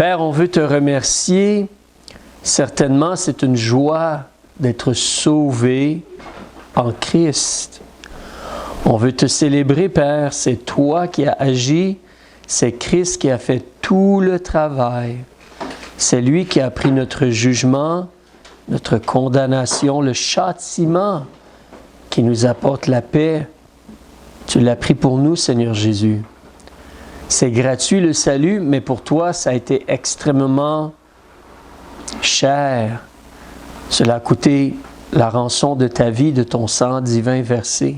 Père, on veut te remercier. Certainement, c'est une joie d'être sauvé en Christ. On veut te célébrer, Père. C'est toi qui as agi. C'est Christ qui a fait tout le travail. C'est lui qui a pris notre jugement, notre condamnation, le châtiment qui nous apporte la paix. Tu l'as pris pour nous, Seigneur Jésus. C'est gratuit le salut, mais pour toi, ça a été extrêmement cher. Cela a coûté la rançon de ta vie, de ton sang divin versé.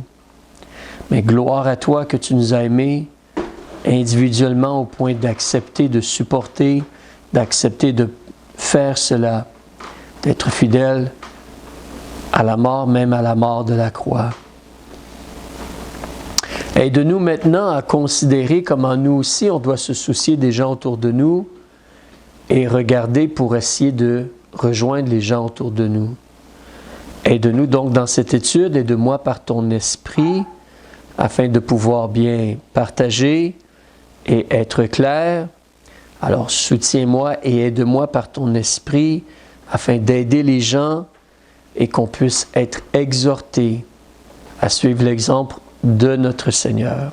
Mais gloire à toi que tu nous as aimés individuellement au point d'accepter, de supporter, d'accepter de faire cela, d'être fidèle à la mort, même à la mort de la croix. Aide-nous maintenant à considérer comment nous aussi, on doit se soucier des gens autour de nous et regarder pour essayer de rejoindre les gens autour de nous. Aide-nous donc dans cette étude, aide-moi par ton esprit afin de pouvoir bien partager et être clair. Alors soutiens-moi et aide-moi par ton esprit afin d'aider les gens et qu'on puisse être exhortés à suivre l'exemple de notre Seigneur.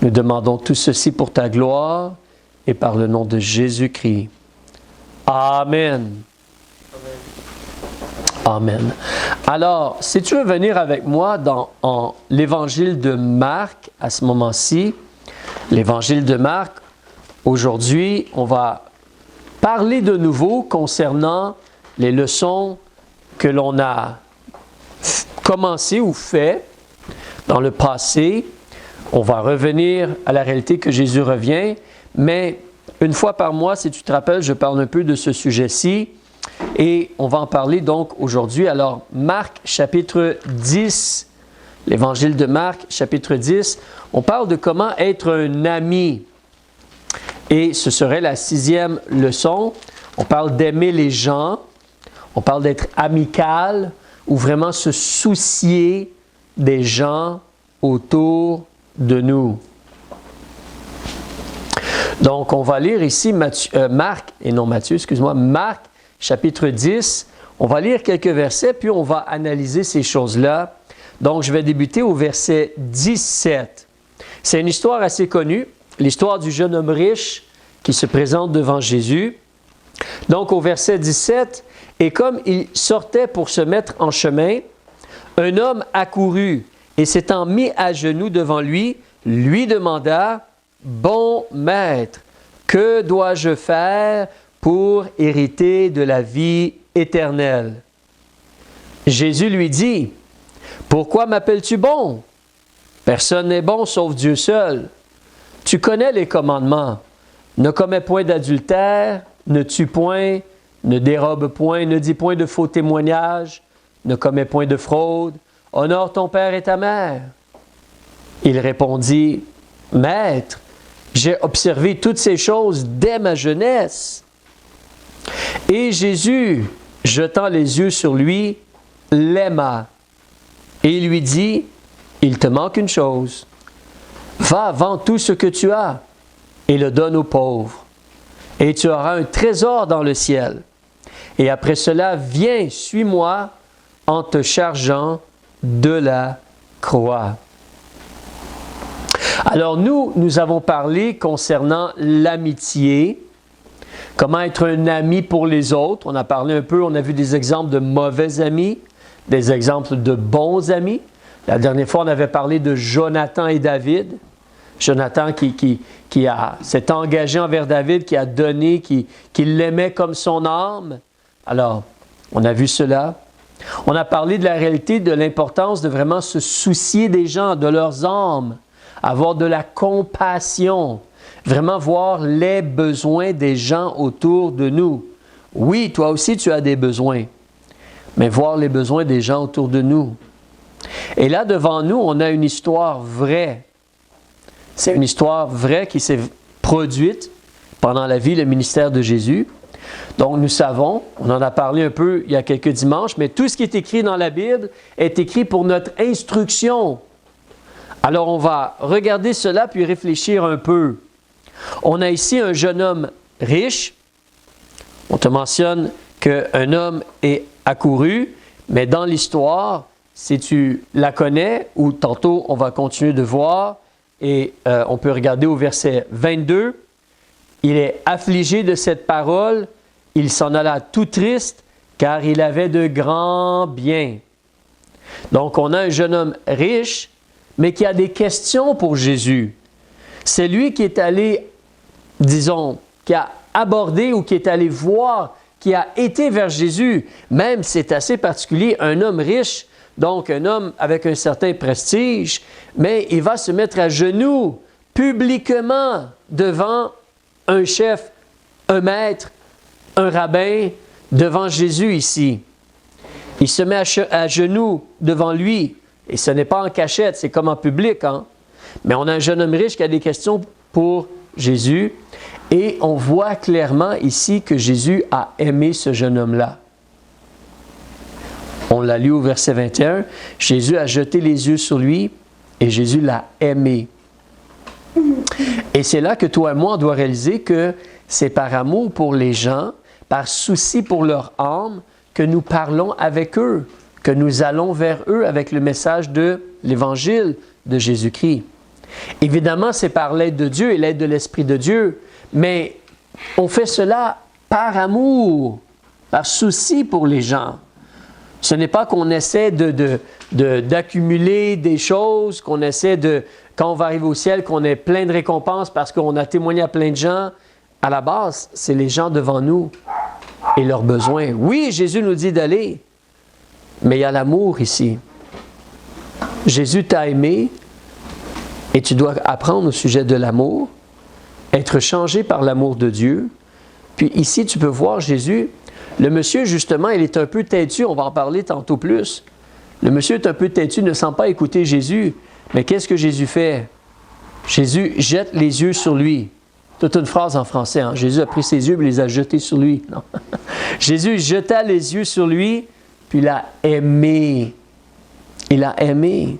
Nous demandons tout ceci pour ta gloire et par le nom de Jésus-Christ. Amen. Amen. Alors, si tu veux venir avec moi dans l'Évangile de Marc, à ce moment-ci, l'Évangile de Marc, aujourd'hui, on va parler de nouveau concernant les leçons que l'on a commencé ou fait dans le passé. On va revenir à la réalité que Jésus revient, mais une fois par mois, si tu te rappelles, je parle un peu de ce sujet-ci et on va en parler donc aujourd'hui. Alors, Marc, chapitre 10, l'Évangile de Marc, chapitre 10, on parle de comment être un ami. Et ce serait la 6e leçon. On parle d'aimer les gens, on parle d'être amical ou vraiment se soucier des gens autour de nous. Donc, on va lire ici Marc, chapitre 10. On va lire quelques versets, puis on va analyser ces choses-là. Donc, je vais débuter au verset 17. C'est une histoire assez connue, l'histoire du jeune homme riche qui se présente devant Jésus. Donc, au verset 17, « Et comme il sortait pour se mettre en chemin, un homme accourut et s'étant mis à genoux devant lui, lui demanda, « Bon maître, que dois-je faire pour hériter de la vie éternelle? » Jésus lui dit, « Pourquoi m'appelles-tu bon? Personne n'est bon sauf Dieu seul. Tu connais les commandements. Ne commets point d'adultère, ne tue point, ne dérobe point, ne dis point de faux témoignages, ne commets point de fraude, honore ton père et ta mère. » Il répondit, « Maître, j'ai observé toutes ces choses dès ma jeunesse. » Et Jésus, jetant les yeux sur lui, l'aima. Et il lui dit, « Il te manque une chose. Va, vends tout ce que tu as et le donne aux pauvres. Et tu auras un trésor dans le ciel. Et après cela, viens, suis-moi en te chargeant de la croix. » Alors nous avons parlé concernant l'amitié, comment être un ami pour les autres. On a parlé un peu, on a vu des exemples de mauvais amis, des exemples de bons amis. La dernière fois, on avait parlé de Jonathan et David. Jonathan qui s'est engagé envers David, qui a donné, qui l'aimait comme son âme. Alors, on a vu cela. On a parlé de la réalité, de l'importance de vraiment se soucier des gens, de leurs âmes, avoir de la compassion, vraiment voir les besoins des gens autour de nous. Oui, toi aussi tu as des besoins, mais voir les besoins des gens autour de nous. Et là, devant nous, on a une histoire vraie. C'est une histoire vraie qui s'est produite pendant la vie et le ministère de Jésus. Donc, nous savons, on en a parlé un peu il y a quelques dimanches, mais tout ce qui est écrit dans la Bible est écrit pour notre instruction. Alors, on va regarder cela puis réfléchir un peu. On a ici un jeune homme riche On te mentionne qu'un homme est accouru, mais dans l'histoire, si tu la connais, ou tantôt on va continuer de voir, et on peut regarder au verset 22, il est affligé de cette parole, il s'en alla tout triste, car il avait de grands biens. Donc on a un jeune homme riche, mais qui a des questions pour Jésus. C'est lui qui est allé, disons, qui a abordé ou qui est allé voir, qui a été vers Jésus. Même, c'est assez particulier, un homme riche, donc un homme avec un certain prestige, mais il va se mettre à genoux publiquement devant un chef, un maître, un rabbin, devant Jésus ici. Il se met à genoux devant lui, et ce n'est pas en cachette, c'est comme en public, hein? Mais on a un jeune homme riche qui a des questions pour Jésus, et on voit clairement ici que Jésus a aimé ce jeune homme-là. On l'a lu au verset 21, Jésus a jeté les yeux sur lui, et Jésus l'a aimé. Et c'est là que toi et moi, on doit réaliser que c'est par amour pour les gens, par souci pour leur âme, que nous parlons avec eux, que nous allons vers eux avec le message de l'Évangile de Jésus-Christ. Évidemment, c'est par l'aide de Dieu et l'aide de l'Esprit de Dieu, mais on fait cela par amour, par souci pour les gens. Ce n'est pas qu'on essaie d'accumuler des choses, qu'on essaie de, quand on va arriver au ciel, qu'on ait plein de récompenses parce qu'on a témoigné à plein de gens. À la base, c'est les gens devant nous et leurs besoins. Oui, Jésus nous dit d'aller, mais il y a l'amour ici. Jésus t'a aimé et tu dois apprendre au sujet de l'amour, être changé par l'amour de Dieu. Puis ici, tu peux voir Jésus. Le monsieur, justement, il est un peu têtu, on va en parler tantôt plus. Le monsieur est un peu têtu, ne sent pas écouter Jésus. Mais qu'est-ce que Jésus fait? Jésus jette les yeux sur lui. Toute une phrase en français, hein? Jésus a pris ses yeux et les a jetés sur lui. Non. Jésus jeta les yeux sur lui, puis il a aimé. Il a aimé.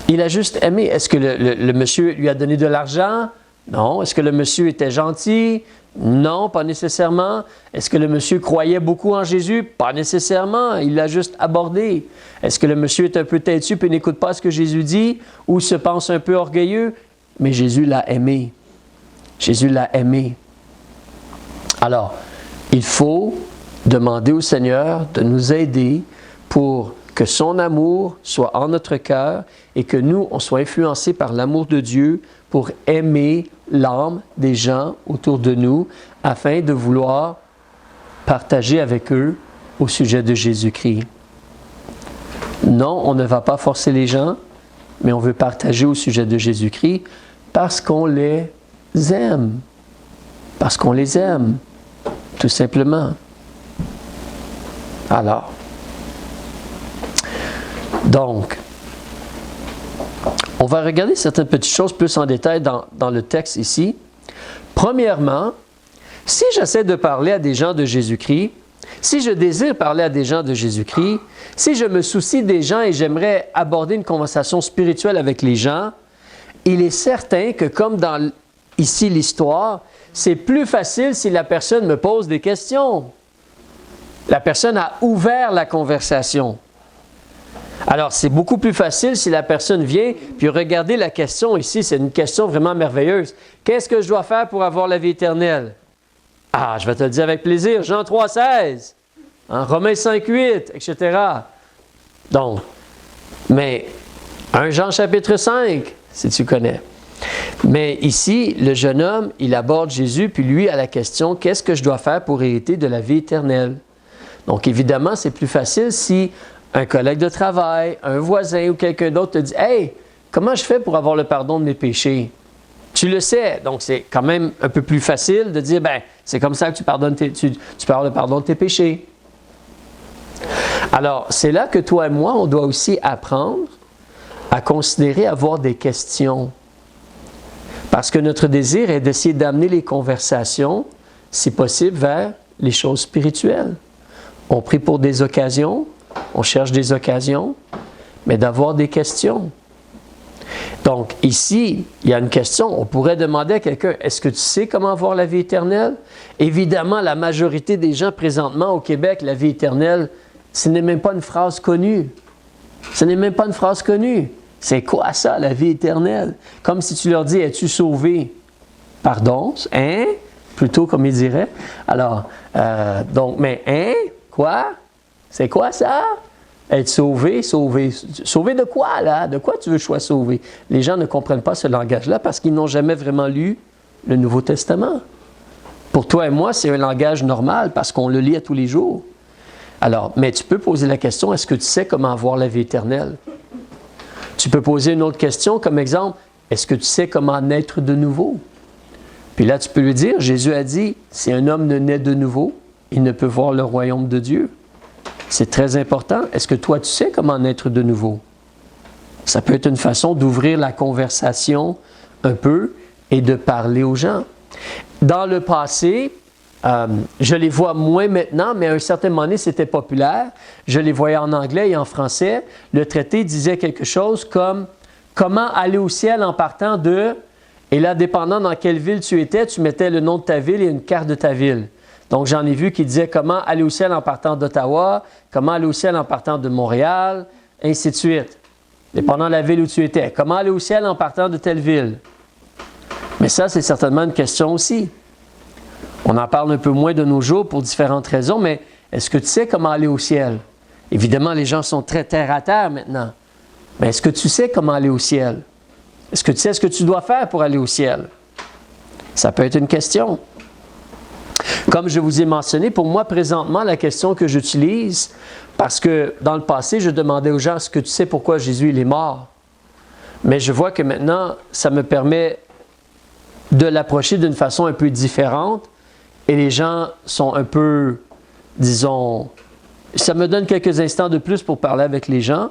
Il a juste aimé. Est-ce que le monsieur lui a donné de l'argent? Non. Est-ce que le monsieur était gentil? Non, pas nécessairement. Est-ce que le monsieur croyait beaucoup en Jésus? Pas nécessairement. Il l'a juste abordé. Est-ce que le monsieur est un peu têtu et n'écoute pas ce que Jésus dit ou se pense un peu orgueilleux? Mais Jésus l'a aimé. Jésus l'a aimé. Alors, il faut demander au Seigneur de nous aider pour que son amour soit en notre cœur et que nous, on soit influencés par l'amour de Dieu pour aimer l'âme des gens autour de nous afin de vouloir partager avec eux au sujet de Jésus-Christ. Non, on ne va pas forcer les gens, mais on veut partager au sujet de Jésus-Christ parce qu'on les aime. Parce qu'on les aime, tout simplement. Alors, donc, on va regarder certaines petites choses plus en détail dans le texte ici. Premièrement, si j'essaie de parler à des gens de Jésus-Christ, si je désire parler à des gens de Jésus-Christ, si je me soucie des gens et j'aimerais aborder une conversation spirituelle avec les gens, il est certain que comme dans ici l'histoire, c'est plus facile si la personne me pose des questions. La personne a ouvert la conversation. Alors, c'est beaucoup plus facile si la personne vient, puis regardez la question ici, c'est une question vraiment merveilleuse. Qu'est-ce que je dois faire pour avoir la vie éternelle? Ah, je vais te le dire avec plaisir, Jean 3,16, hein, Romains 5,8, etc. Donc, mais 1 Jean chapitre 5, si tu connais. Mais ici, le jeune homme, il aborde Jésus, puis lui a la question, qu'est-ce que je dois faire pour hériter de la vie éternelle? Donc, évidemment, c'est plus facile si un collègue de travail, un voisin ou quelqu'un d'autre te dit « Hey, comment je fais pour avoir le pardon de mes péchés? » Tu le sais, donc c'est quand même un peu plus facile de dire « Ben, c'est comme ça que tu peux avoir le pardon de tes péchés. » Alors, c'est là que toi et moi, on doit aussi apprendre à considérer avoir des questions. Parce que notre désir est d'essayer d'amener les conversations, si possible, vers les choses spirituelles. On prie pour des occasions, on cherche des occasions, mais d'avoir des questions. Donc, ici, il y a une question. On pourrait demander à quelqu'un, est-ce que tu sais comment avoir la vie éternelle? Évidemment, la majorité des gens présentement au Québec, la vie éternelle, ce n'est même pas une phrase connue. Ce n'est même pas une phrase connue. C'est quoi ça, la vie éternelle? Comme si tu leur dis, es-tu sauvé? Pardon? Hein? Plutôt comme ils diraient. Alors, donc, mais hein? Quoi? C'est quoi ça? Être sauvé, sauvé. Sauvé de quoi, là? De quoi tu veux que je sois sauvé? Les gens ne comprennent pas ce langage-là parce qu'ils n'ont jamais vraiment lu le Nouveau Testament. Pour toi et moi, c'est un langage normal parce qu'on le lit à tous les jours. Alors, mais tu peux poser la question, est-ce que tu sais comment avoir la vie éternelle? Tu peux poser une autre question, comme exemple, est-ce que tu sais comment naître de nouveau? Puis là, tu peux lui dire, Jésus a dit, si un homme ne naît de nouveau, il ne peut voir le royaume de Dieu. C'est très important. Est-ce que toi, tu sais comment naître de nouveau? Ça peut être une façon d'ouvrir la conversation un peu et de parler aux gens. Dans le passé, je les vois moins maintenant, mais à un certain moment donné, c'était populaire. Je les voyais en anglais et en français. Le traité disait quelque chose comme « Comment aller au ciel en partant de… » Et là, dépendant dans quelle ville tu étais, tu mettais le nom de ta ville et une carte de ta ville. Donc, j'en ai vu qui disaient « Comment aller au ciel en partant d'Ottawa »,« Comment aller au ciel en partant de Montréal », ainsi de suite. Dépendant de la ville où tu étais. « Comment aller au ciel en partant de telle ville ». Mais ça, c'est certainement une question aussi. On en parle un peu moins de nos jours pour différentes raisons, mais est-ce que tu sais comment aller au ciel? Évidemment, les gens sont très terre à terre maintenant. Mais est-ce que tu sais comment aller au ciel? Est-ce que tu sais ce que tu dois faire pour aller au ciel? Ça peut être une question. Comme je vous ai mentionné, pour moi, présentement, la question que j'utilise, parce que dans le passé, je demandais aux gens, est-ce que tu sais pourquoi Jésus il est mort? Mais je vois que maintenant, ça me permet de l'approcher d'une façon un peu différente et les gens sont un peu, disons, ça me donne quelques instants de plus pour parler avec les gens,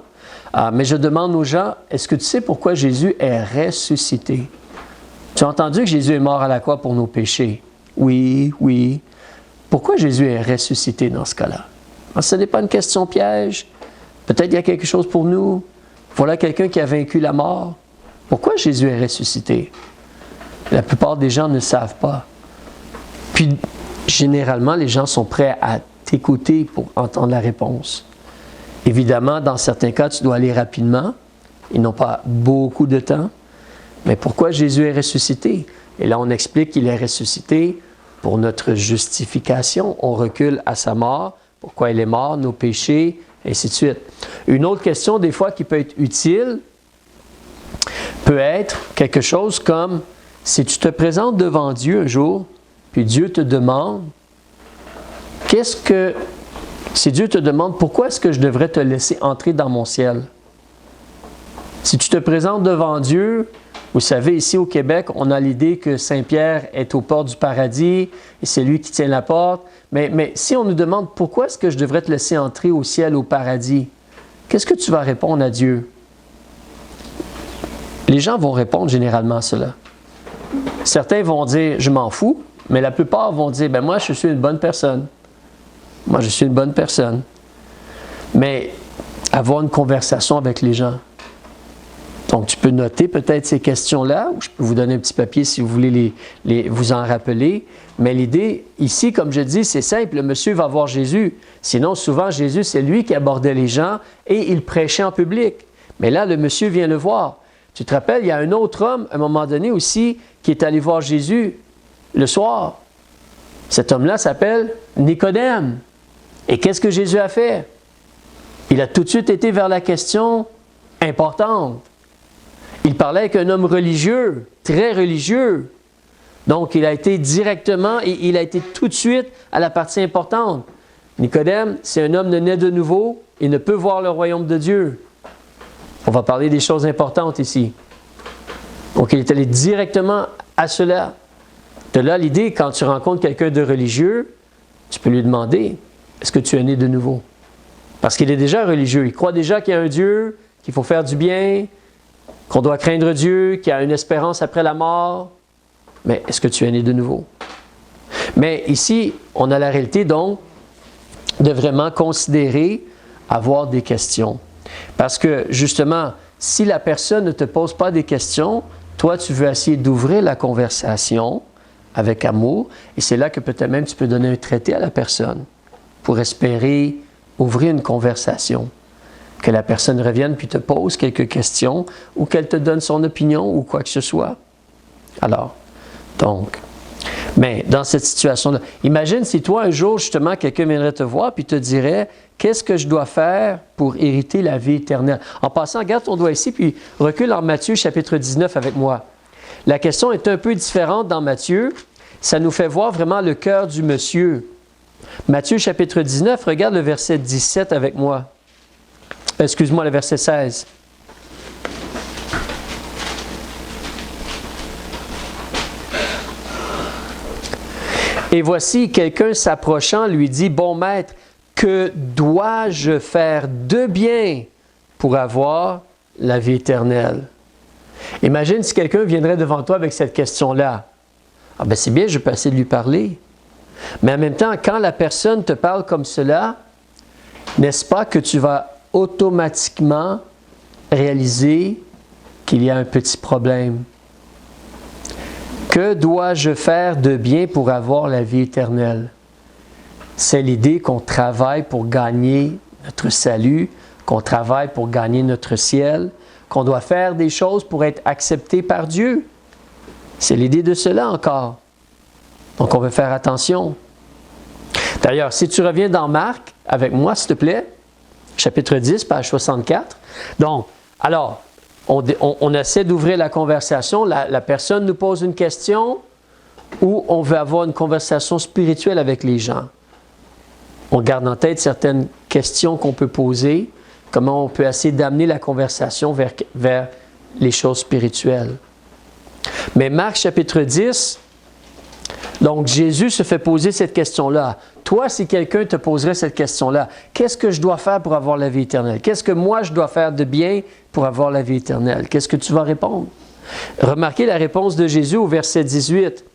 mais je demande aux gens, est-ce que tu sais pourquoi Jésus est ressuscité? Tu as entendu que Jésus est mort à la croix pour nos péchés? Oui, oui. Pourquoi Jésus est ressuscité dans ce cas-là? Ce n'est pas une question piège. Peut-être il y a quelque chose pour nous. Voilà quelqu'un qui a vaincu la mort. Pourquoi Jésus est ressuscité? La plupart des gens ne savent pas. Puis, généralement, les gens sont prêts à t'écouter pour entendre la réponse. Évidemment, dans certains cas, tu dois aller rapidement. Ils n'ont pas beaucoup de temps. Mais pourquoi Jésus est ressuscité? Et là, on explique qu'il est ressuscité pour notre justification. On recule à sa mort. Pourquoi il est mort, nos péchés, ainsi de suite. Une autre question, des fois, qui peut être utile, peut être quelque chose comme, si tu te présentes devant Dieu un jour, puis Dieu te demande, si Dieu te demande, pourquoi est-ce que je devrais te laisser entrer dans mon ciel? Si tu te présentes devant Dieu, vous savez, ici au Québec, on a l'idée que Saint-Pierre est aux portes du paradis et c'est lui qui tient la porte. Mais si on nous demande pourquoi est-ce que je devrais te laisser entrer au ciel, au paradis, qu'est-ce que tu vas répondre à Dieu? Les gens vont répondre généralement à cela. Certains vont dire « je m'en fous », mais la plupart vont dire « ben moi, je suis une bonne personne. Moi, je suis une bonne personne. » Mais avoir une conversation avec les gens. Donc, tu peux noter peut-être ces questions-là, ou je peux vous donner un petit papier si vous voulez vous en rappeler. Mais l'idée, ici, comme je dis, c'est simple. Le monsieur va voir Jésus. Sinon, souvent, Jésus, c'est lui qui abordait les gens et il prêchait en public. Mais là, le monsieur vient le voir. Tu te rappelles, il y a un autre homme, à un moment donné aussi, qui est allé voir Jésus le soir. Cet homme-là s'appelle Nicodème. Et qu'est-ce que Jésus a fait? Il a tout de suite été vers la question importante. Il parlait avec un homme religieux, très religieux. Donc, il a été directement et il a été tout de suite à la partie importante. Nicodème, c'est un homme né de nouveau, il ne peut voir le royaume de Dieu. On va parler des choses importantes ici. Donc, il est allé directement à cela. De là, l'idée, quand tu rencontres quelqu'un de religieux, tu peux lui demander, est-ce que tu es né de nouveau? Parce qu'il est déjà religieux. Il croit déjà qu'il y a un Dieu, qu'il faut faire du bien, qu'on doit craindre Dieu, qu'il y a une espérance après la mort. Mais est-ce que tu es né de nouveau? Mais ici, on a la réalité donc de vraiment considérer avoir des questions. Parce que justement, si la personne ne te pose pas des questions, toi, tu veux essayer d'ouvrir la conversation avec amour, et c'est là que peut-être même tu peux donner un traité à la personne pour espérer ouvrir une conversation. Que la personne revienne puis te pose quelques questions ou qu'elle te donne son opinion ou quoi que ce soit. Alors, donc, mais dans cette situation-là, imagine si toi, un jour, justement, quelqu'un viendrait te voir puis te dirait « Qu'est-ce que je dois faire pour hériter la vie éternelle? » En passant, regarde ton doigt ici puis recule en Matthieu chapitre 19 avec moi. La question est un peu différente dans Matthieu. Ça nous fait voir vraiment le cœur du monsieur. Matthieu chapitre 19, regarde le verset 17 avec moi. Excuse-moi, le verset 16. Et voici, quelqu'un s'approchant lui dit, « Bon maître, que dois-je faire de bien pour avoir la vie éternelle? » Imagine si quelqu'un viendrait devant toi avec cette question-là. Ah ben c'est bien, je peux essayer de lui parler. Mais en même temps, quand la personne te parle comme cela, n'est-ce pas que tu vas automatiquement réaliser qu'il y a un petit problème? Que dois-je faire de bien pour avoir la vie éternelle? C'est l'idée qu'on travaille pour gagner notre salut, qu'on travaille pour gagner notre ciel, qu'on doit faire des choses pour être accepté par Dieu. C'est l'idée de cela encore. Donc on veut faire attention. D'ailleurs, si tu reviens dans Marc avec moi, s'il te plaît, chapitre 10, page 64. Donc, alors, on essaie d'ouvrir la conversation. La personne nous pose une question ou on veut avoir une conversation spirituelle avec les gens. On garde en tête certaines questions qu'on peut poser, comment on peut essayer d'amener la conversation vers les choses spirituelles. Mais Marc chapitre 10, donc Jésus se fait poser cette question-là. Toi, si quelqu'un te poserait cette question-là, qu'est-ce que je dois faire pour avoir la vie éternelle? Qu'est-ce que moi je dois faire de bien pour avoir la vie éternelle? Qu'est-ce que tu vas répondre? Remarquez la réponse de Jésus au verset 18.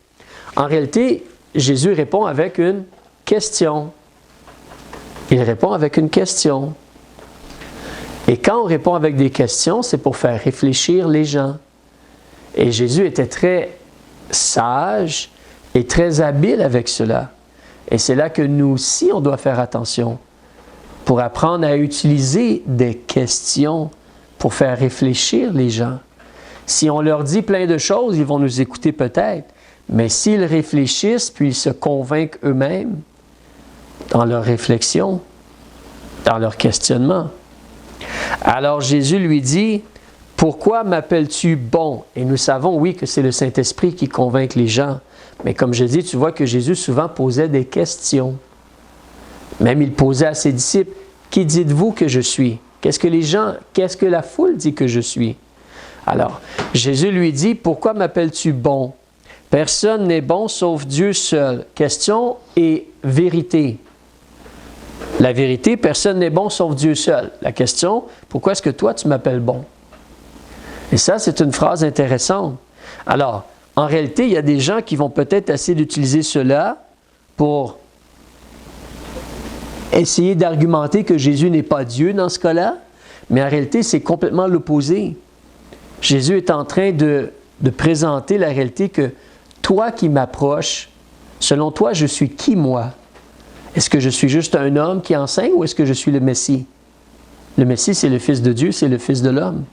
En réalité, Jésus répond avec une question. Il répond avec une question. Et quand on répond avec des questions, c'est pour faire réfléchir les gens. Et Jésus était très sage et très habile avec cela. Et c'est là que nous aussi, on doit faire attention pour apprendre à utiliser des questions pour faire réfléchir les gens. Si on leur dit plein de choses, ils vont nous écouter peut-être, mais s'ils réfléchissent puis ils se convainquent eux-mêmes dans leur réflexion, dans leur questionnement. Alors Jésus lui dit, « Pourquoi m'appelles-tu bon? » Et nous savons, oui, que c'est le Saint-Esprit qui convainc les gens. Mais comme je dis, tu vois que Jésus souvent posait des questions. Même il posait à ses disciples, « Qui dites-vous que je suis? » Qu'est-ce que la foule dit que je suis? Alors, Jésus lui dit, « Pourquoi m'appelles-tu bon? Personne n'est bon sauf Dieu seul. » Question et vérité. La vérité, personne n'est bon sauf Dieu seul. La question, pourquoi est-ce que toi tu m'appelles bon? Et ça, c'est une phrase intéressante. Alors, en réalité, il y a des gens qui vont peut-être essayer d'utiliser cela pour essayer d'argumenter que Jésus n'est pas Dieu dans ce cas-là, mais en réalité, c'est complètement l'opposé. Jésus est en train de présenter la réalité que toi qui m'approches, selon toi, je suis qui moi? Est-ce que je suis juste un homme qui enseigne ou est-ce que je suis le Messie? Le Messie, c'est le Fils de Dieu, c'est le Fils de l'homme.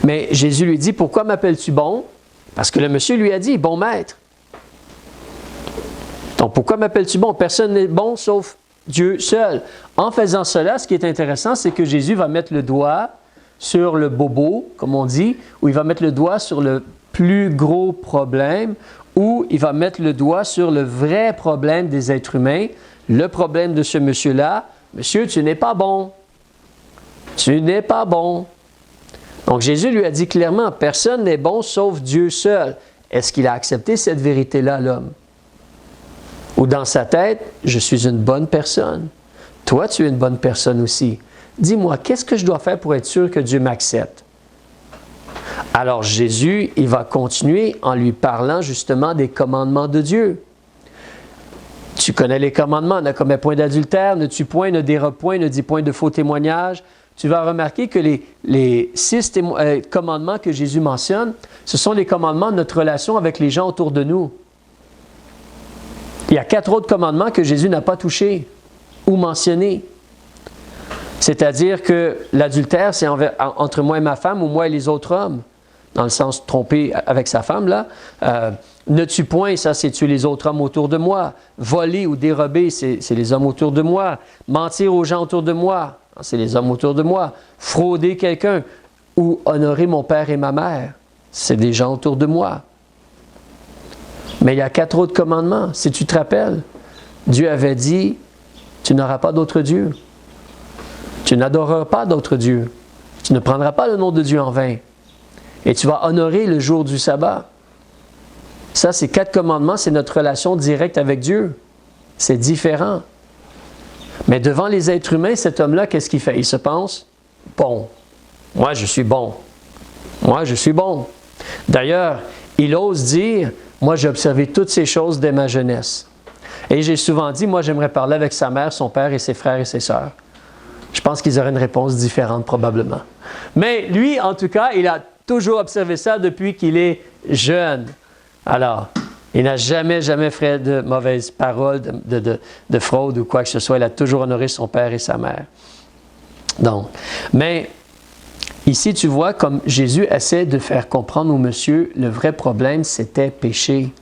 Mais Jésus lui dit, « Pourquoi m'appelles-tu bon? » Parce que le monsieur lui a dit, « Bon maître. » Donc, pourquoi m'appelles-tu bon? Personne n'est bon sauf Dieu seul. En faisant cela, ce qui est intéressant, c'est que Jésus va mettre le doigt sur le bobo, comme on dit, ou il va mettre le doigt sur le plus gros problème, ou il va mettre le doigt sur le vrai problème des êtres humains, le problème de ce monsieur-là. « Monsieur, tu n'es pas bon. Tu n'es pas bon. » Donc Jésus lui a dit clairement, personne n'est bon sauf Dieu seul. Est-ce qu'il a accepté cette vérité-là, l'homme? Ou dans sa tête, je suis une bonne personne. Toi, tu es une bonne personne aussi. Dis-moi, qu'est-ce que je dois faire pour être sûr que Dieu m'accepte? Alors Jésus, il va continuer en lui parlant justement des commandements de Dieu. Tu connais les commandements, ne commets point d'adultère, ne tue point, ne dérobe point, ne dis point de faux témoignages, tu vas remarquer que les 6 commandements que Jésus mentionne, ce sont les commandements de notre relation avec les gens autour de nous. Il y a 4 autres commandements que Jésus n'a pas touchés ou mentionnés. C'est-à-dire que l'adultère, c'est entre moi et ma femme ou moi et les autres hommes, dans le sens tromper avec sa femme, là. Ne tue point, ça c'est tuer les autres hommes autour de moi. Voler ou dérober, c'est les hommes autour de moi. Mentir aux gens autour de moi, c'est les hommes autour de moi. Frauder quelqu'un ou honorer mon père et ma mère, c'est des gens autour de moi. Mais il y a 4 autres commandements. Si tu te rappelles, Dieu avait dit, tu n'auras pas d'autre Dieu. Tu n'adoreras pas d'autre Dieu. Tu ne prendras pas le nom de Dieu en vain. Et tu vas honorer le jour du sabbat. Ça, ces 4 commandements, c'est notre relation directe avec Dieu. C'est différent. Mais devant les êtres humains, cet homme-là, qu'est-ce qu'il fait? Il se pense, bon, moi je suis bon. Moi je suis bon. D'ailleurs, il ose dire, moi j'ai observé toutes ces choses dès ma jeunesse. Et j'ai souvent dit, moi j'aimerais parler avec sa mère, son père et ses frères et ses sœurs. Je pense qu'ils auraient une réponse différente probablement. Mais lui, en tout cas, il a toujours observé ça depuis qu'il est jeune. Alors, il n'a jamais fait de mauvaises paroles, de fraude ou quoi que ce soit. Il a toujours honoré son père et sa mère. Donc, mais ici, tu vois comme Jésus essaie de faire comprendre au monsieur, le vrai problème, c'était péché.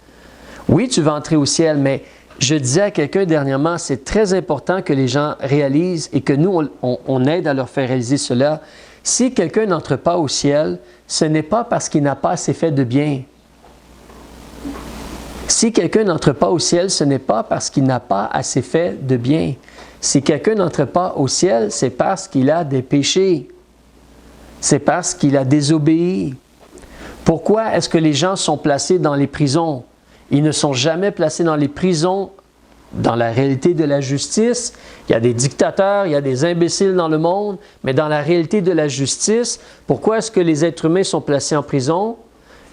Oui, tu vas entrer au ciel, mais je disais à quelqu'un dernièrement, c'est très important que les gens réalisent et que nous, on aide à leur faire réaliser cela. Si quelqu'un n'entre pas au ciel, ce n'est pas parce qu'il n'a pas assez fait de bien. Si quelqu'un n'entre pas au ciel, ce n'est pas parce qu'il n'a pas assez fait de bien. Si quelqu'un n'entre pas au ciel, c'est parce qu'il a des péchés. C'est parce qu'il a désobéi. Pourquoi est-ce que les gens sont placés dans les prisons? Ils ne sont jamais placés dans les prisons dans la réalité de la justice. Il y a des dictateurs, il y a des imbéciles dans le monde, mais dans la réalité de la justice, pourquoi est-ce que les êtres humains sont placés en prison?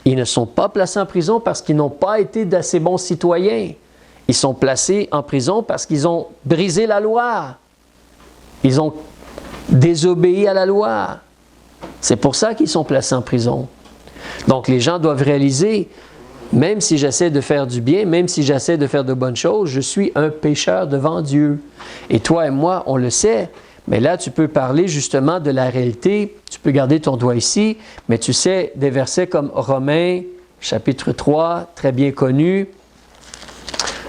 Ils ne sont pas placés en prison parce qu'ils n'ont pas été d'assez bons citoyens. Ils sont placés en prison parce qu'ils ont brisé la loi. Ils ont désobéi à la loi. C'est pour ça qu'ils sont placés en prison. Donc les gens doivent réaliser, même si j'essaie de faire du bien, même si j'essaie de faire de bonnes choses, je suis un pécheur devant Dieu. Et toi et moi, on le sait. Mais là, tu peux parler justement de la réalité. Tu peux garder ton doigt ici, mais tu sais, des versets comme Romains, chapitre 3, très bien connu.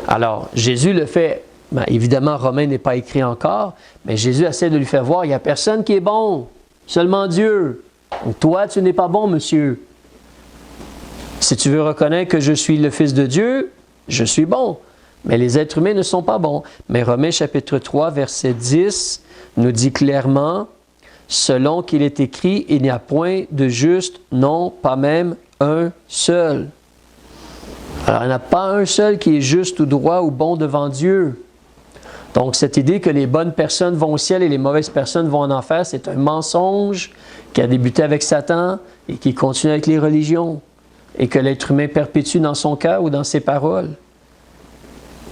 Alors, Jésus le fait, ben, évidemment, Romains n'est pas écrit encore, mais Jésus essaie de lui faire voir, il n'y a personne qui est bon, seulement Dieu. Donc, toi, tu n'es pas bon, monsieur. Si tu veux reconnaître que je suis le Fils de Dieu, je suis bon. Mais les êtres humains ne sont pas bons. Mais Romains chapitre 3, verset 10 nous dit clairement, « Selon qu'il est écrit, il n'y a point de juste, non, pas même un seul. » Alors, il n'y en a pas un seul qui est juste ou droit ou bon devant Dieu. Donc, cette idée que les bonnes personnes vont au ciel et les mauvaises personnes vont en enfer, c'est un mensonge qui a débuté avec Satan et qui continue avec les religions et que l'être humain perpétue dans son cœur ou dans ses paroles.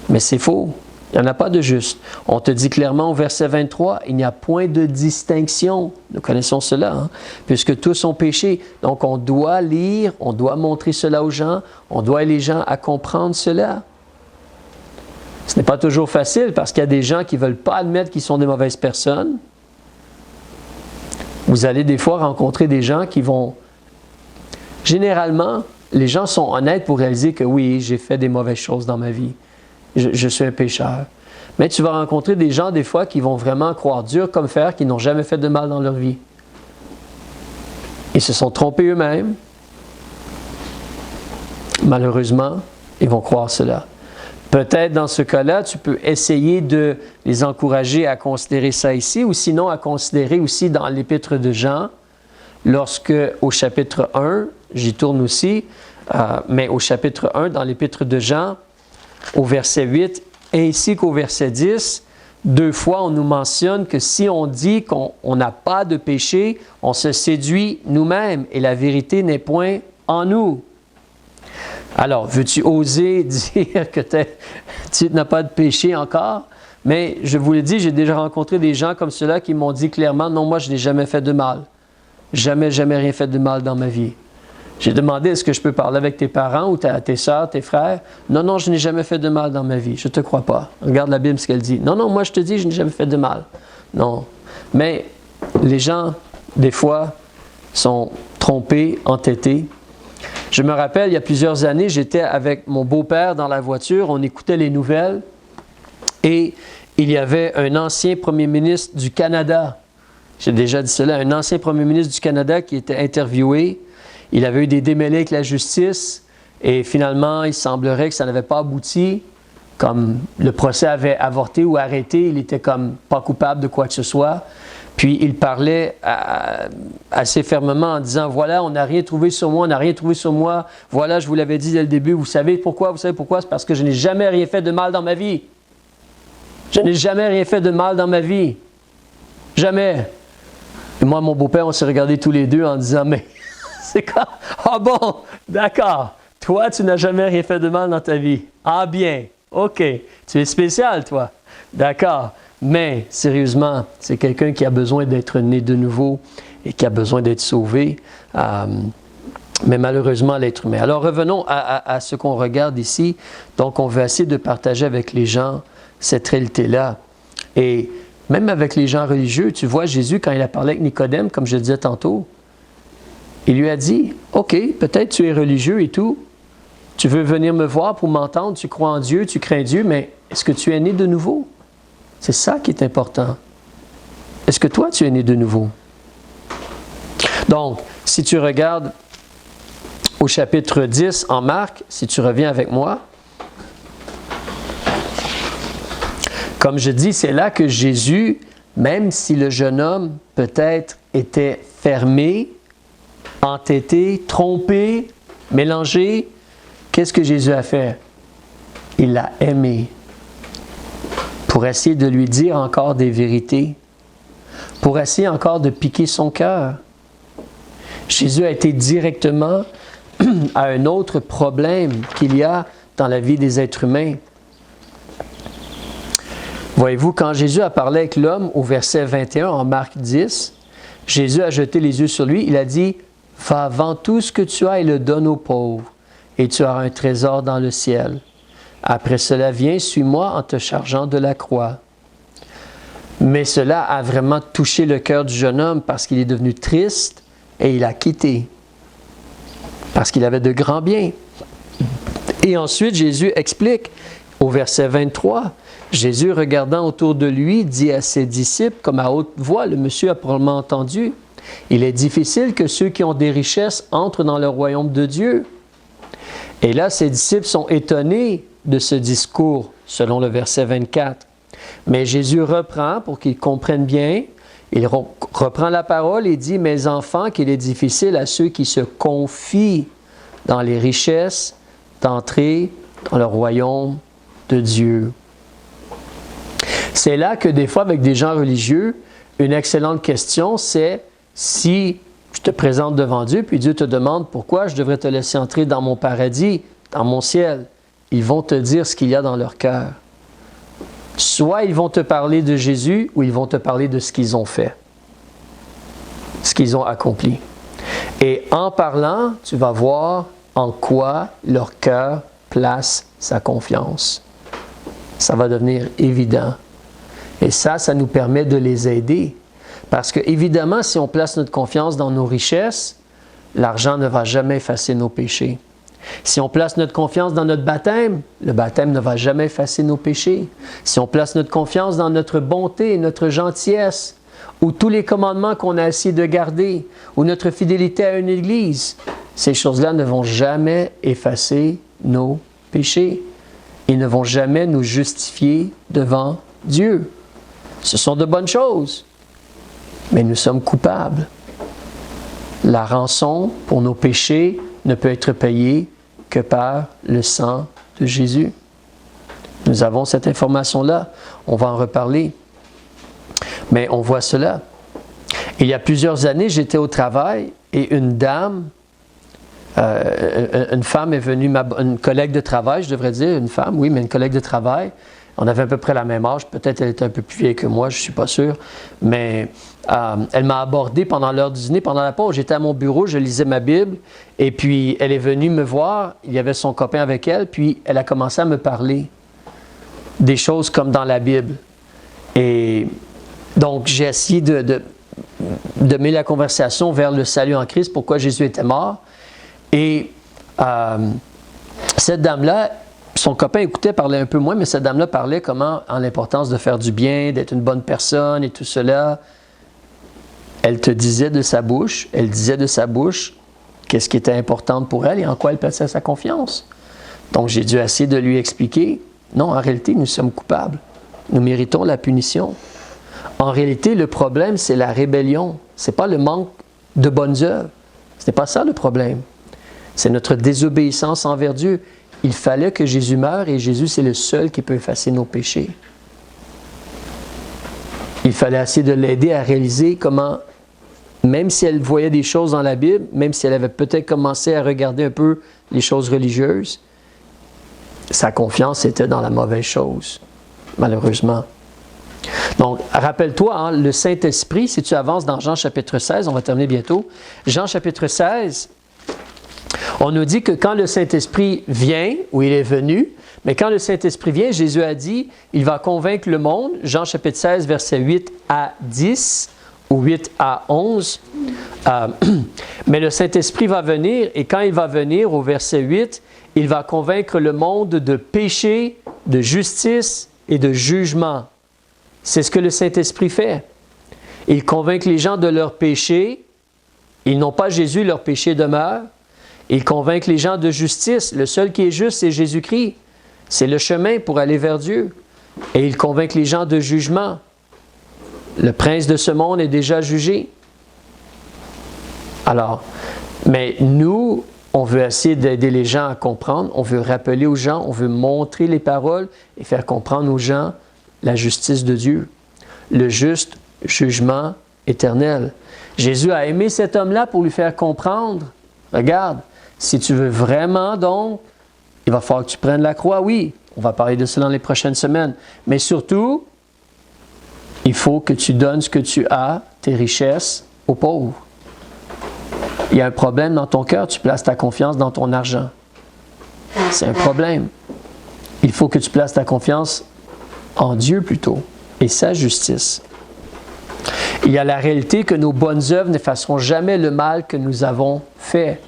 Mais c'est faux. Il n'y en a pas de juste. On te dit clairement au verset 23, il n'y a point de distinction. Nous connaissons cela, hein? Puisque tous ont péché. Donc on doit lire, on doit montrer cela aux gens, on doit aider les gens à comprendre cela. Ce n'est pas toujours facile parce qu'il y a des gens qui ne veulent pas admettre qu'ils sont des mauvaises personnes. Vous allez des fois rencontrer des gens qui vont... Généralement, les gens sont honnêtes pour réaliser que oui, j'ai fait des mauvaises choses dans ma vie. Je suis un pécheur. Mais tu vas rencontrer des gens, des fois, qui vont vraiment croire dur comme fer, qui n'ont jamais fait de mal dans leur vie. Ils se sont trompés eux-mêmes. Malheureusement, ils vont croire cela. Peut-être dans ce cas-là, tu peux essayer de les encourager à considérer ça ici, ou sinon à considérer aussi dans l'Épître de Jean, lorsque au chapitre 1, j'y tourne aussi, mais au chapitre 1, dans l'Épître de Jean, au verset 8, ainsi qu'au verset 10, 2 fois on nous mentionne que si on dit qu'on n'a pas de péché, on se séduit nous-mêmes et la vérité n'est point en nous. Alors, veux-tu oser dire que tu n'as pas de péché encore? Mais je vous l'ai dit, j'ai déjà rencontré des gens comme ceux-là qui m'ont dit clairement, non, moi je n'ai jamais fait de mal. Jamais, jamais rien fait de mal dans ma vie. J'ai demandé, est-ce que je peux parler avec tes parents ou tes soeurs, tes frères? Non, non, je n'ai jamais fait de mal dans ma vie. Je ne te crois pas. Regarde la Bible, ce qu'elle dit. Non, non, moi je te dis, je n'ai jamais fait de mal. Non. Mais les gens, des fois, sont trompés, entêtés. Je me rappelle, il y a plusieurs années, j'étais avec mon beau-père dans la voiture, on écoutait les nouvelles et il y avait un ancien premier ministre du Canada. J'ai déjà dit cela, un ancien premier ministre du Canada qui était interviewé. Il avait eu des démêlés avec la justice et finalement, il semblerait que ça n'avait pas abouti. Comme le procès avait avorté ou arrêté, il était comme pas coupable de quoi que ce soit. Puis il parlait assez fermement en disant, voilà, on n'a rien trouvé sur moi, on n'a rien trouvé sur moi. Voilà, je vous l'avais dit dès le début, vous savez pourquoi? Vous savez pourquoi? C'est parce que je n'ai jamais rien fait de mal dans ma vie. Je n'ai jamais rien fait de mal dans ma vie. Jamais. Et moi, mon beau-père, on s'est regardés tous les deux en disant, mais c'est quoi? Ah bon, d'accord. Toi, tu n'as jamais rien fait de mal dans ta vie. Ah bien, OK. Tu es spécial, toi. D'accord. Mais, sérieusement, c'est quelqu'un qui a besoin d'être né de nouveau et qui a besoin d'être sauvé. Mais malheureusement, l'être humain. Alors, revenons à ce qu'on regarde ici. Donc, on veut essayer de partager avec les gens cette réalité-là. Et même avec les gens religieux, tu vois, Jésus, quand il a parlé avec Nicodème, comme je le disais tantôt, il lui a dit, « OK, peut-être tu es religieux et tout. Tu veux venir me voir pour m'entendre, tu crois en Dieu, tu crains Dieu, mais est-ce que tu es né de nouveau? » C'est ça qui est important. Est-ce que toi, tu es né de nouveau? Donc, si tu regardes au chapitre 10 en Marc, si tu reviens avec moi, comme je dis, c'est là que Jésus, même si le jeune homme peut-être était fermé, entêté, trompé, mélangé, qu'est-ce que Jésus a fait? Il l'a aimé pour essayer de lui dire encore des vérités, pour essayer encore de piquer son cœur. Jésus a été directement à un autre problème qu'il y a dans la vie des êtres humains. Voyez-vous, quand Jésus a parlé avec l'homme au verset 21 en Marc 10, Jésus a jeté les yeux sur lui, il a dit, « Va, vends tout ce que tu as et le donne aux pauvres, et tu auras un trésor dans le ciel. Après cela, viens, suis-moi en te chargeant de la croix. » Mais cela a vraiment touché le cœur du jeune homme parce qu'il est devenu triste et il a quitté. Parce qu'il avait de grands biens. Et ensuite, Jésus explique au verset 23, Jésus, regardant autour de lui, dit à ses disciples, comme à haute voix, le monsieur a probablement entendu, « Il est difficile que ceux qui ont des richesses entrent dans le royaume de Dieu. » Et là, ses disciples sont étonnés de ce discours, selon le verset 24. Mais Jésus reprend, pour qu'ils comprennent bien, il reprend la parole et dit, « Mes enfants, qu'il est difficile à ceux qui se confient dans les richesses d'entrer dans le royaume de Dieu. » C'est là que des fois, avec des gens religieux, une excellente question, c'est si je te présente devant Dieu, puis Dieu te demande pourquoi je devrais te laisser entrer dans mon paradis, dans mon ciel. Ils vont te dire ce qu'il y a dans leur cœur. Soit ils vont te parler de Jésus, ou ils vont te parler de ce qu'ils ont fait, ce qu'ils ont accompli. Et en parlant, tu vas voir en quoi leur cœur place sa confiance. Ça va devenir évident. Et ça nous permet de les aider. Parce que, évidemment, si on place notre confiance dans nos richesses, l'argent ne va jamais effacer nos péchés. Si on place notre confiance dans notre baptême, le baptême ne va jamais effacer nos péchés. Si on place notre confiance dans notre bonté, notre gentillesse, ou tous les commandements qu'on a essayé de garder, ou notre fidélité à une église, ces choses-là ne vont jamais effacer nos péchés. Ils ne vont jamais nous justifier devant Dieu. Ce sont de bonnes choses, mais nous sommes coupables. La rançon pour nos péchés ne peut être payée que par le sang de Jésus. Nous avons cette information-là. On va en reparler. Mais on voit cela. Il y a plusieurs années, j'étais au travail et une dame, une femme est venue, une collègue de travail, je devrais dire, une femme, oui, mais une collègue de travail, On avait à peu près la même âge. Peut-être elle était un peu plus vieille que moi, je ne suis pas sûr. Mais elle m'a abordé pendant l'heure du dîner. Pendant la pause, j'étais à mon bureau, je lisais ma Bible. Et puis, elle est venue me voir. Il y avait son copain avec elle. Puis, elle a commencé à me parler des choses comme dans la Bible. Et donc, j'ai essayé de mener la conversation vers le salut en Christ, pourquoi Jésus était mort. Et cette dame-là, son copain écoutait, parlait un peu moins, mais cette dame-là parlait comment, en l'importance de faire du bien, d'être une bonne personne et tout cela. Elle disait de sa bouche qu'est-ce qui était important pour elle et en quoi elle plaçait sa confiance. Donc j'ai dû essayer de lui expliquer, non, en réalité, nous sommes coupables. Nous méritons la punition. En réalité, le problème, c'est la rébellion. Ce n'est pas le manque de bonnes œuvres. Ce n'est pas ça le problème. C'est notre désobéissance envers Dieu. Il fallait que Jésus meure et Jésus, c'est le seul qui peut effacer nos péchés. Il fallait essayer de l'aider à réaliser comment, même si elle voyait des choses dans la Bible, même si elle avait peut-être commencé à regarder un peu les choses religieuses, sa confiance était dans la mauvaise chose, malheureusement. Donc, rappelle-toi, hein, le Saint-Esprit, si tu avances dans Jean chapitre 16, on va terminer bientôt. Jean chapitre 16, on nous dit que quand le Saint-Esprit vient, ou il est venu, mais quand le Saint-Esprit vient, Jésus a dit, il va convaincre le monde, Jean chapitre 16, versets 8 à 10, ou 8 à 11. Mais le Saint-Esprit va venir, et quand il va venir, au verset 8, il va convaincre le monde de péché, de justice et de jugement. C'est ce que le Saint-Esprit fait. Il convainc les gens de leur péché. Ils n'ont pas Jésus, leur péché demeure. Il convainc les gens de justice. Le seul qui est juste, c'est Jésus-Christ. C'est le chemin pour aller vers Dieu. Et il convainc les gens de jugement. Le prince de ce monde est déjà jugé. Alors, mais nous, on veut essayer d'aider les gens à comprendre. On veut rappeler aux gens, on veut montrer les paroles et faire comprendre aux gens la justice de Dieu, le juste jugement éternel. Jésus a aimé cet homme-là pour lui faire comprendre, regarde, si tu veux vraiment donc, il va falloir que tu prennes la croix, oui, on va parler de cela dans les prochaines semaines, mais surtout, il faut que tu donnes ce que tu as, tes richesses, aux pauvres. Il y a un problème dans ton cœur, tu places ta confiance dans ton argent. C'est un problème. Il faut que tu places ta confiance en Dieu plutôt, et sa justice. Il y a la réalité que nos bonnes œuvres n'effaceront jamais le mal que nous avons fait.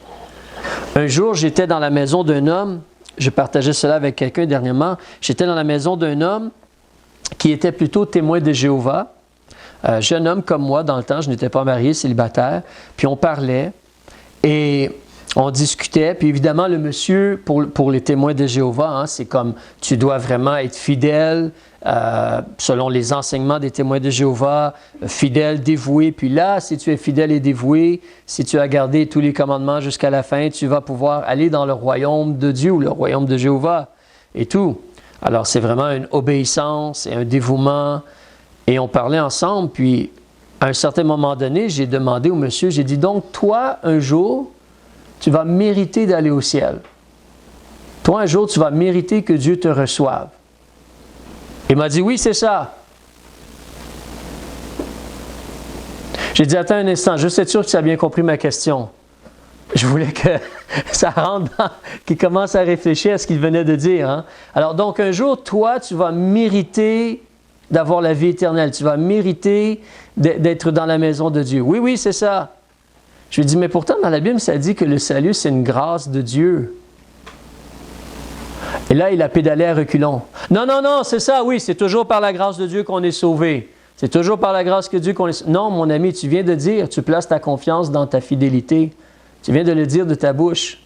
Un jour, j'étais dans la maison d'un homme, je partageais cela avec quelqu'un dernièrement, j'étais dans la maison d'un homme qui était plutôt témoin de Jéhovah, jeune homme comme moi dans le temps, je n'étais pas marié, célibataire, puis on parlait, et on discutait, puis évidemment, le monsieur, pour les témoins de Jéhovah, hein, c'est comme tu dois vraiment être fidèle, selon les enseignements des témoins de Jéhovah, fidèle, dévoué. Puis là, si tu es fidèle et dévoué, si tu as gardé tous les commandements jusqu'à la fin, tu vas pouvoir aller dans le royaume de Dieu ou le royaume de Jéhovah et tout. Alors, c'est vraiment une obéissance et un dévouement. Et on parlait ensemble, puis à un certain moment donné, j'ai demandé au monsieur, j'ai dit, donc toi, un jour, tu vas mériter d'aller au ciel. Toi, un jour, tu vas mériter que Dieu te reçoive. Il m'a dit, oui, c'est ça. J'ai dit, attends un instant, je suis sûr que tu as bien compris ma question. Je voulais que ça rentre dans, qu'il commence à réfléchir à ce qu'il venait de dire. Hein? Alors, donc, un jour, toi, tu vas mériter d'avoir la vie éternelle. Tu vas mériter d'être dans la maison de Dieu. Oui, oui, c'est ça. Je lui dis, mais pourtant, dans la Bible, ça dit que le salut, c'est une grâce de Dieu. Et là, il a pédalé à reculons. Non, non, non, c'est ça, oui, c'est toujours par la grâce de Dieu qu'on est sauvé. C'est toujours par la grâce de Dieu qu'on est sauvé. Non, mon ami, tu viens de dire, tu places ta confiance dans ta fidélité. Tu viens de le dire de ta bouche.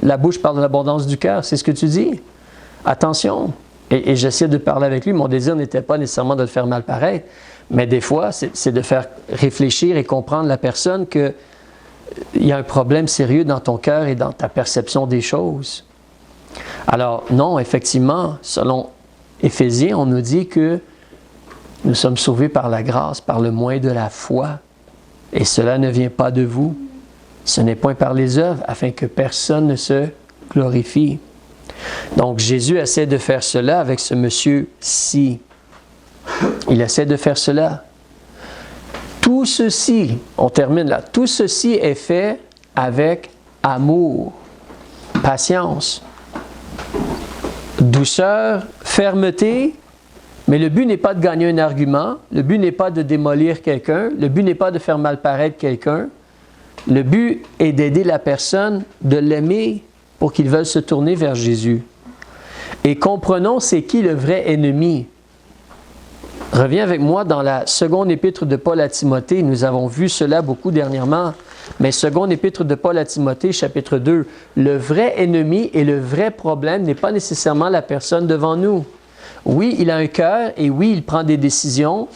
La bouche parle de l'abondance du cœur, c'est ce que tu dis. Attention. Et j'essaie de parler avec lui. Mon désir n'était pas nécessairement de le faire mal paraître, mais des fois, c'est de faire réfléchir et comprendre la personne qu'il y a un problème sérieux dans ton cœur et dans ta perception des choses. Alors, non, effectivement, selon Éphésiens, on nous dit que nous sommes sauvés par la grâce, par le moyen de la foi. Et cela ne vient pas de vous. Ce n'est point par les œuvres, afin que personne ne se glorifie. Donc Jésus essaie de faire cela avec ce monsieur-ci. Il essaie de faire cela. Tout ceci, on termine là, tout ceci est fait avec amour, patience, douceur, fermeté, mais le but n'est pas de gagner un argument, le but n'est pas de démolir quelqu'un, le but n'est pas de faire mal paraître quelqu'un, le but est d'aider la personne, de l'aimer pour qu'il veuille se tourner vers Jésus. Et comprenons c'est qui le vrai ennemi. Reviens avec moi dans la seconde épître de Paul à Timothée. Nous avons vu cela beaucoup dernièrement. Mais seconde épître de Paul à Timothée, chapitre 2. Le vrai ennemi et le vrai problème n'est pas nécessairement la personne devant nous. Oui, il a un cœur et oui, il prend des décisions.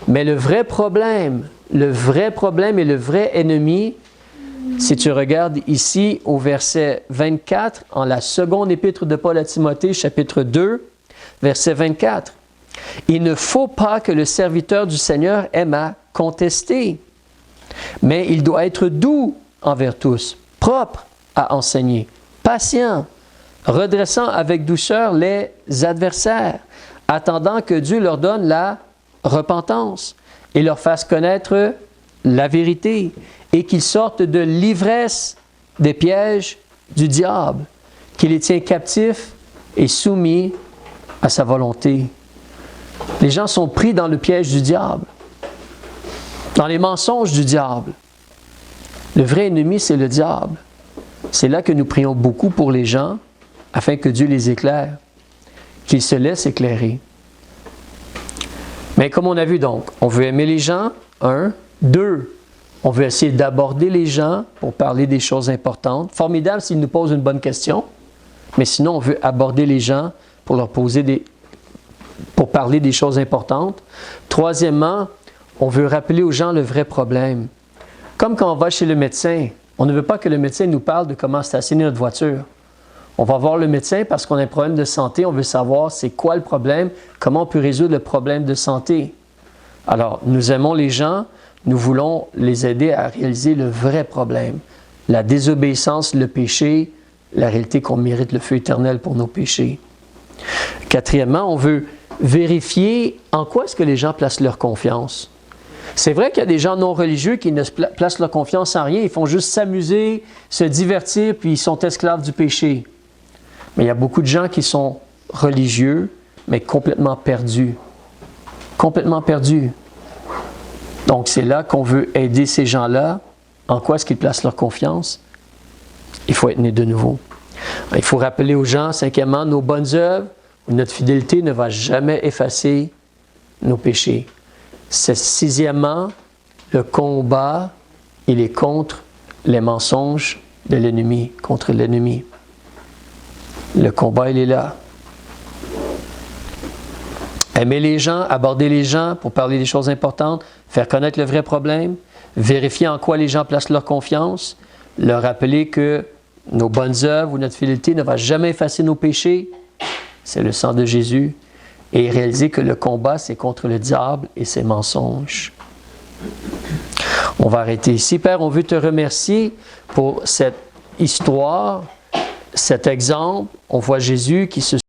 Mais le vrai problème et le vrai ennemi, si tu regardes ici au verset 24, en la seconde épître de Paul à Timothée, chapitre 2, verset 24. Il ne faut pas que le serviteur du Seigneur aime à contester, mais il doit être doux envers tous, propre à enseigner, patient, redressant avec douceur les adversaires, attendant que Dieu leur donne la repentance et leur fasse connaître la vérité et qu'ils sortent de l'ivresse des pièges du diable, qui les tient captifs et soumis à sa volonté. Les gens sont pris dans le piège du diable, dans les mensonges du diable. Le vrai ennemi, c'est le diable. C'est là que nous prions beaucoup pour les gens, afin que Dieu les éclaire, qu'ils se laissent éclairer. Mais comme on a vu donc, on veut aimer les gens, 1. 2, on veut essayer d'aborder les gens pour parler des choses importantes. Formidable s'ils nous posent une bonne question, mais sinon on veut aborder les gens pour leur pour parler des choses importantes. Troisièmement, on veut rappeler aux gens le vrai problème. Comme quand on va chez le médecin, on ne veut pas que le médecin nous parle de comment stationner notre voiture. On va voir le médecin parce qu'on a un problème de santé, on veut savoir c'est quoi le problème, comment on peut résoudre le problème de santé. Alors, nous aimons les gens, nous voulons les aider à réaliser le vrai problème. La désobéissance, le péché, la réalité qu'on mérite le feu éternel pour nos péchés. Quatrièmement, on veut vérifier en quoi est-ce que les gens placent leur confiance. C'est vrai qu'il y a des gens non religieux qui ne placent leur confiance en rien, ils font juste s'amuser, se divertir, puis ils sont esclaves du péché. Mais il y a beaucoup de gens qui sont religieux, mais complètement perdus. Complètement perdus. Donc c'est là qu'on veut aider ces gens-là. En quoi est-ce qu'ils placent leur confiance? Il faut être né de nouveau. Il faut rappeler aux gens, cinquièmement, nos bonnes œuvres, notre fidélité ne va jamais effacer nos péchés. Sixièmement, le combat, il est contre les mensonges de l'ennemi, contre l'ennemi. Le combat, il est là. Aimer les gens, aborder les gens pour parler des choses importantes, faire connaître le vrai problème, vérifier en quoi les gens placent leur confiance, leur rappeler que nos bonnes œuvres ou notre fidélité ne va jamais effacer nos péchés, c'est le sang de Jésus, et réaliser que le combat, c'est contre le diable et ses mensonges. On va arrêter ici. Père, on veut te remercier pour cette histoire, cet exemple. On voit Jésus qui se